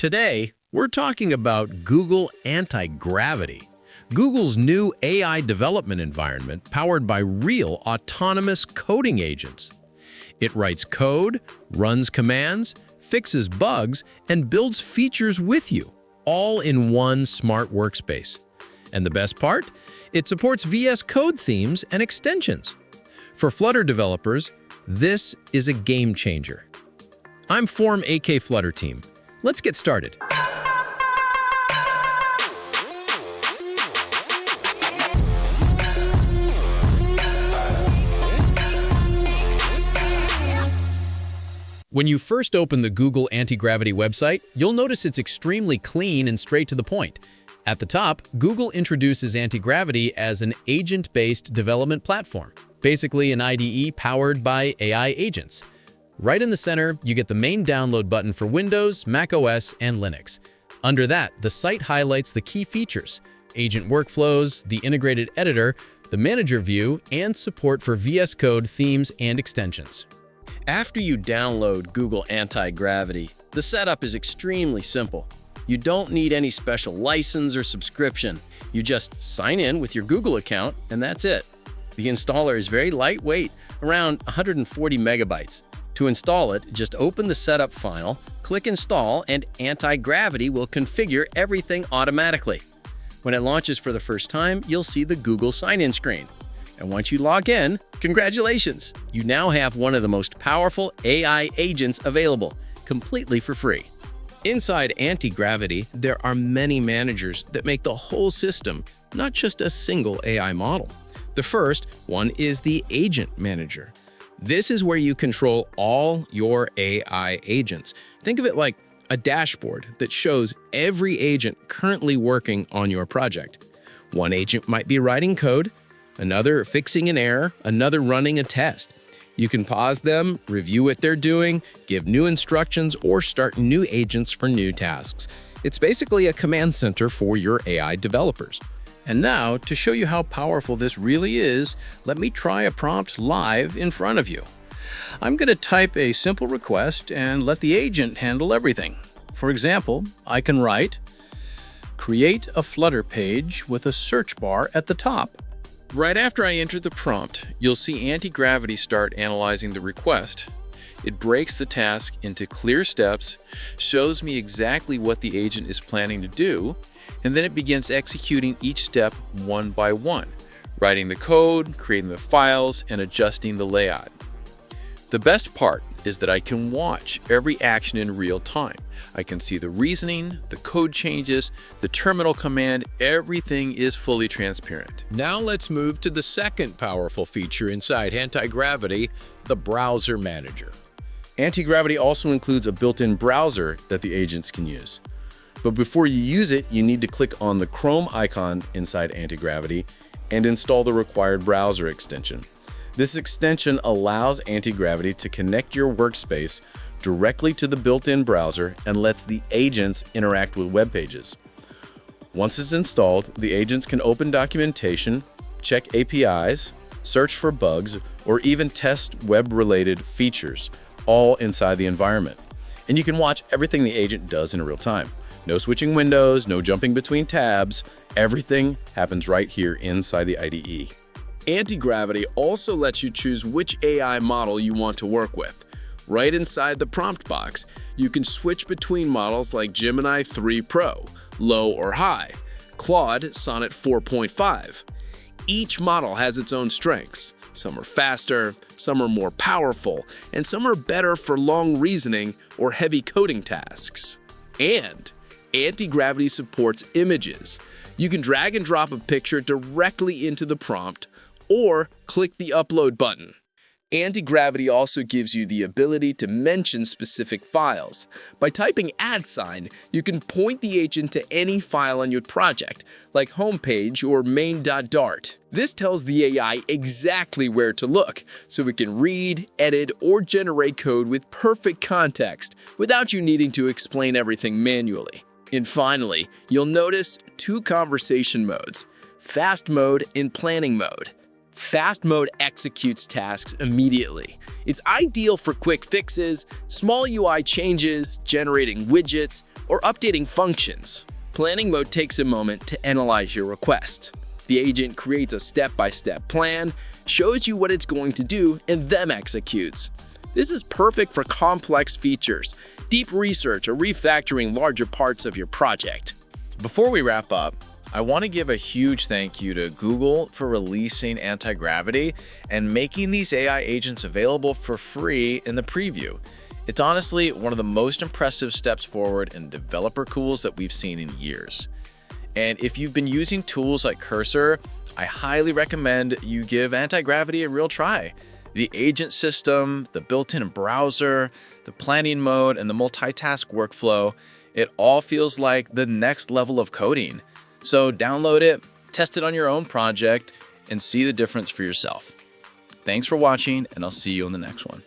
Today, we're talking about Google Antigravity, Google's new AI development environment powered by real autonomous coding agents. It writes code, runs commands, fixes bugs, and builds features with you, all in one smart workspace. And the best part? It supports VS Code themes and extensions. For Flutter developers, this is a game changer. I'm Form AK Flutter team. Let's get started. When you first open the Google Antigravity website, you'll notice it's extremely clean and straight to the point. At the top, Google introduces Antigravity as an agent-based development platform, basically an IDE powered by AI agents. Right in the center, you get the main download button for Windows, macOS, and Linux. Under that, the site highlights the key features: agent workflows, the integrated editor, the manager view, and support for VS Code themes and extensions. After you download Google Antigravity, the setup is extremely simple. You don't need any special license or subscription. You just sign in with your Google account, and that's it. The installer is very lightweight, around 140 megabytes. To install it, just open the setup file, click Install, and Antigravity will configure everything automatically. When it launches for the first time, you'll see the Google sign-in screen. And once you log in, congratulations! You now have one of the most powerful AI agents available, completely for free. Inside Antigravity, there are many managers that make the whole system, not just a single AI model. The first one is the Agent Manager. This is where you control all your AI agents. Think of it like a dashboard that shows every agent currently working on your project. One agent might be writing code, another fixing an error, another running a test. You can pause them, review what they're doing, give new instructions, or start new agents for new tasks. It's basically a command center for your AI developers. And now, to show you how powerful this really is, let me try a prompt live in front of you. I'm going to type a simple request and let the agent handle everything. For example, I can write, "Create a Flutter page with a search bar at the top." Right after I enter the prompt, you'll see Antigravity start analyzing the request. It breaks the task into clear steps, shows me exactly what the agent is planning to do, and then it begins executing each step one by one, writing the code, creating the files, and adjusting the layout. The best part is that I can watch every action in real time. I can see the reasoning, the code changes, the terminal command, everything is fully transparent. Now let's move to the second powerful feature inside Antigravity, the Browser Manager. Antigravity also includes a built-in browser that the agents can use. But before you use it, you need to click on the Chrome icon inside Antigravity and install the required browser extension. This extension allows Antigravity to connect your workspace directly to the built-in browser and lets the agents interact with web pages. Once it's installed, the agents can open documentation, check APIs, search for bugs, or even test web-related features, all inside the environment. And you can watch everything the agent does in real time. No switching windows, no jumping between tabs. Everything happens right here inside the IDE. Antigravity also lets you choose which AI model you want to work with. Right inside the prompt box, you can switch between models like Gemini 3 Pro, low or high, Claude Sonnet 4.5. Each model has its own strengths. Some are faster, some are more powerful, and some are better for long reasoning or heavy coding tasks. And Antigravity supports images. You can drag and drop a picture directly into the prompt or click the upload button. Antigravity also gives you the ability to mention specific files. By typing @, you can point the agent to any file on your project, like homepage or main.dart. This tells the AI exactly where to look, so it can read, edit, or generate code with perfect context without you needing to explain everything manually. And finally, you'll notice two conversation modes: fast mode and planning mode. Fast mode executes tasks immediately. It's ideal for quick fixes, small UI changes, generating widgets, or updating functions. Planning mode takes a moment to analyze your request. The agent creates a step-by-step plan, shows you what it's going to do, and then executes. This is perfect for complex features, deep research, or refactoring larger parts of your project. Before we wrap up, I want to give a huge thank you to Google for releasing Antigravity and making these AI agents available for free in the preview. It's honestly one of the most impressive steps forward in developer tools that we've seen in years. And if you've been using tools like Cursor, I highly recommend you give Antigravity a real try. The agent system, the built-in browser, the planning mode, and the multitask workflow, it all feels like the next level of coding. So download it, test it on your own project, and see the difference for yourself. Thanks for watching, and I'll see you in the next one.